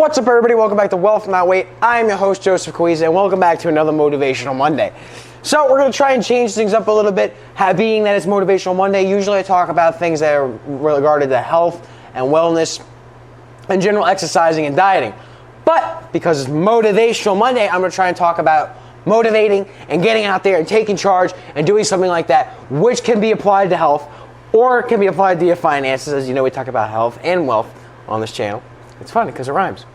What's up, everybody? Welcome back to Wealth Not Weight. I'm your host, Joseph Coizza, and welcome back to another Motivational Monday. So we're going to try and change things up a little bit, being that it's Motivational Monday. Usually I talk about things that are regarded to health and wellness and general exercising and dieting. But because it's Motivational Monday, I'm going to try and talk about motivating and getting out there and taking charge and doing something like that, which can be applied to health or it can be applied to your finances. As you know, we talk about health and wealth on this channel. It's funny because it rhymes.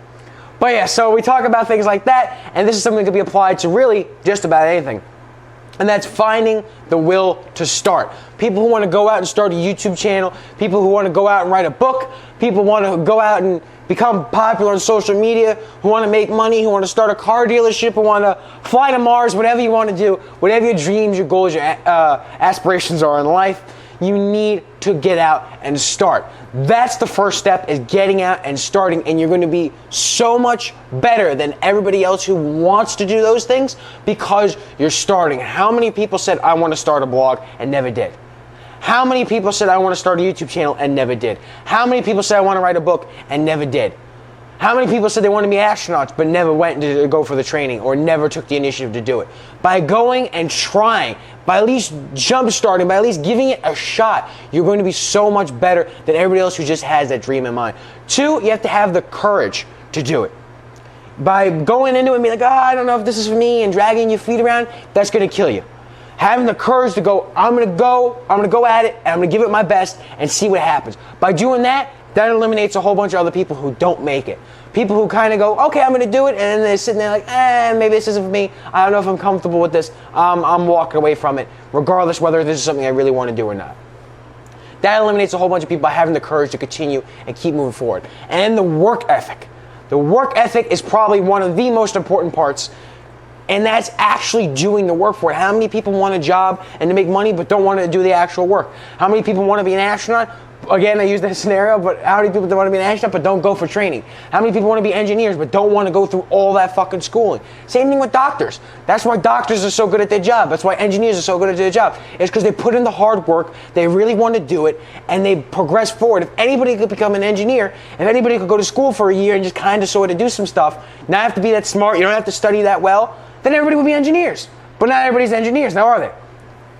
But yeah, so we talk about things like that, and this is something that can be applied to really just about anything. And that's finding the will to start. People who want to go out and start a YouTube channel, people who want to go out and write a book, people who want to go out and become popular on social media, who want to make money, who want to start a car dealership, who want to fly to Mars, whatever you want to do, whatever your dreams, your goals, your aspirations are in life, you need to get out and start. That's the first step, is getting out and starting, and you're going to be so much better than everybody else who wants to do those things because you're starting. How many people said, I want to start a blog and never did? How many people said, I want to start a YouTube channel and never did? How many people said, I want to write a book and never did? How many people said they want to be astronauts but never went to go for the training or never took the initiative to do it? By going and trying, by at least jump starting, by at least giving it a shot, you're going to be so much better than everybody else who just has that dream in mind. Two, you have to have the courage to do it. By going into it and being like, I don't know if this is for me, and dragging your feet around, that's going to kill you. Having the courage to go, I'm going to go at it, and I'm going to give it my best and see what happens. By doing that, that eliminates a whole bunch of other people who don't make it. People who kind of go, okay, I'm going to do it, and then they're sitting there like, maybe this isn't for me. I don't know if I'm comfortable with this. I'm walking away from it, regardless whether this is something I really want to do or not. That eliminates a whole bunch of people by having the courage to continue and keep moving forward. And the work ethic. The work ethic is probably one of the most important parts, and that's actually doing the work for it. How many people want a job and to make money but don't want to do the actual work? How many people want to be an astronaut? Again, I use that scenario, but how many people want to be an astronaut but don't go for training? How many people want to be engineers but don't want to go through all that fucking schooling? Same thing with doctors. That's why doctors are so good at their job. That's why engineers are so good at their job. It's because they put in the hard work, they really want to do it, and they progress forward. If anybody could become an engineer, if anybody could go to school for a year and just kind of sort of do some stuff, not have to be that smart, you don't have to study that well, then everybody would be engineers. But not everybody's engineers, now are they?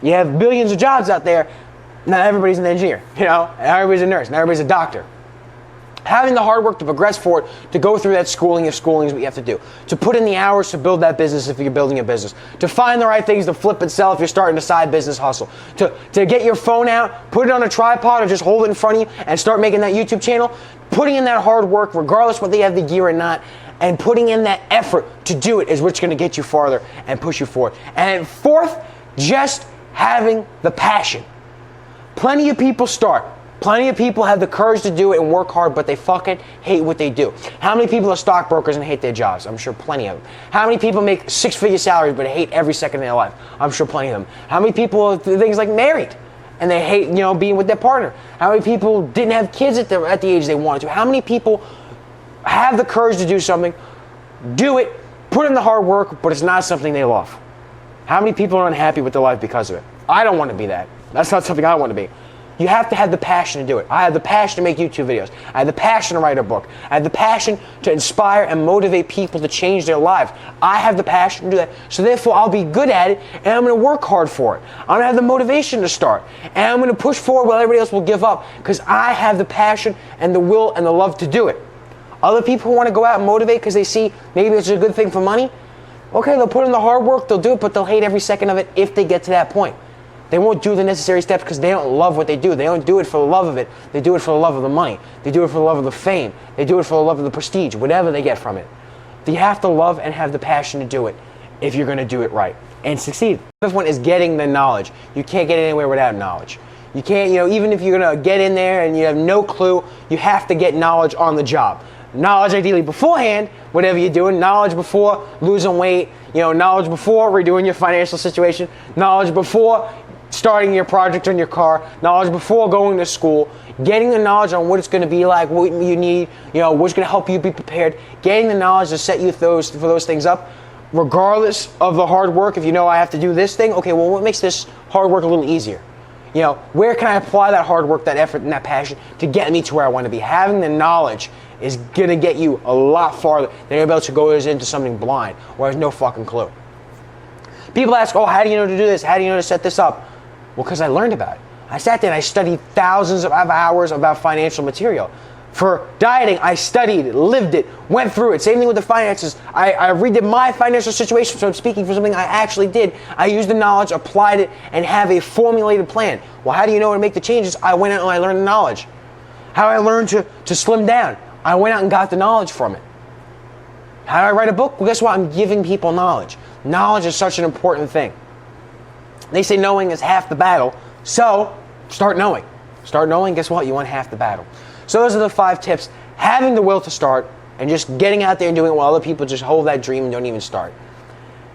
You have billions of jobs out there. Not everybody's an engineer, not everybody's a nurse, not everybody's a doctor. Having the hard work to progress forward, to go through that schooling, if schooling is what you have to do, to put in the hours to build that business if you're building a business, to find the right things to flip and sell if you're starting a side business hustle, to get your phone out, put it on a tripod or just hold it in front of you and start making that YouTube channel, putting in that hard work regardless whether you have the gear or not, and putting in that effort to do it is what's going to get you farther and push you forward. And fourth, just having the passion. Plenty of people start. Plenty of people have the courage to do it and work hard, but they fucking hate what they do. How many people are stockbrokers and hate their jobs? I'm sure plenty of them. How many people make six-figure salaries but hate every second of their life? I'm sure plenty of them. How many people are things like married and they hate, being with their partner? How many people didn't have kids at the age they wanted to? How many people have the courage to do something, do it, put in the hard work, but it's not something they love? How many people are unhappy with their life because of it? I don't want to be that. That's not something I want to be. You have to have the passion to do it. I have the passion to make YouTube videos. I have the passion to write a book. I have the passion to inspire and motivate people to change their lives. I have the passion to do that. So therefore, I'll be good at it, and I'm going to work hard for it. I'm going to have the motivation to start. And I'm going to push forward while everybody else will give up, because I have the passion and the will and the love to do it. Other people who want to go out and motivate because they see maybe it's a good thing for money, okay, they'll put in the hard work, they'll do it, but they'll hate every second of it if they get to that point. They won't do the necessary steps because they don't love what they do. They don't do it for the love of it. They do it for the love of the money. They do it for the love of the fame. They do it for the love of the prestige, whatever they get from it. You have to love and have the passion to do it if you're going to do it right and succeed. The fifth one is getting the knowledge. You can't get anywhere without knowledge. You can't, even if you're going to get in there and you have no clue, you have to get knowledge on the job. Knowledge ideally beforehand, whatever you're doing, knowledge before losing weight, knowledge before redoing your financial situation, knowledge before starting your project on your car, knowledge before going to school, getting the knowledge on what it's going to be like, what you need, what's going to help you be prepared, getting the knowledge to set you for those things up, regardless of the hard work. If I have to do this thing, okay, well, what makes this hard work a little easier? Where can I apply that hard work, that effort, and that passion to get me to where I want to be? Having the knowledge is gonna get you a lot farther than you're able to go into something blind or has no fucking clue. People ask, oh, how do you know to do this? How do you know to set this up? Well, because I learned about it. I sat there and I studied thousands of hours about financial material. For dieting, I studied it, lived it, went through it. Same thing with the finances. I redid my financial situation, so I'm speaking for something I actually did. I used the knowledge, applied it, and have a formulated plan. Well, how do you know how to make the changes? I went out and I learned the knowledge. How I learned to slim down. I went out and got the knowledge from it. How do I write a book? Well, guess what? I'm giving people knowledge. Knowledge is such an important thing. They say knowing is half the battle, so start knowing. Start knowing, guess what? You won half the battle. So those are the 5 tips. Having the will to start and just getting out there and doing it while other people just hold that dream and don't even start.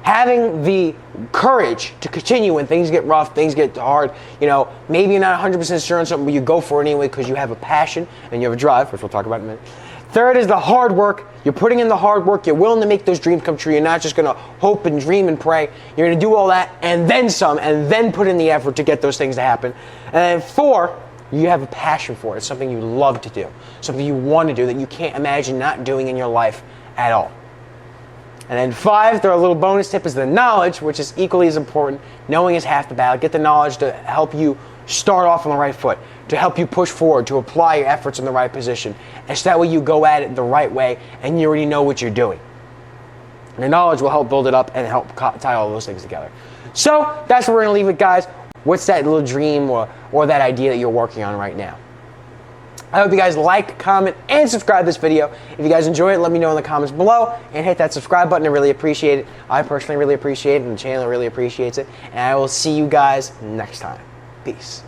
Having the courage to continue when things get rough, things get hard. You know, maybe you're not 100% sure on something, but you go for it anyway because you have a passion and you have a drive, which we'll talk about in a minute. Third is the hard work. You're putting in the hard work. You're willing to make those dreams come true. You're not just going to hope and dream and pray. You're going to do all that and then some and then put in the effort to get those things to happen. And then 4, you have a passion for it. It's something you love to do, something you want to do that you can't imagine not doing in your life at all. And then 5, the little bonus tip is the knowledge, which is equally as important. Knowing is half the battle. Get the knowledge to help you start off on the right foot, to help you push forward, to apply your efforts in the right position. And so that way you go at it the right way and you already know what you're doing. And the knowledge will help build it up and help tie all those things together. So that's where we're going to leave it, guys. What's that little dream or that idea that you're working on right now? I hope you guys like, comment, and subscribe this video. If you guys enjoy it, let me know in the comments below and hit that subscribe button. I really appreciate it. I personally really appreciate it and the channel really appreciates it. And I will see you guys next time. Peace.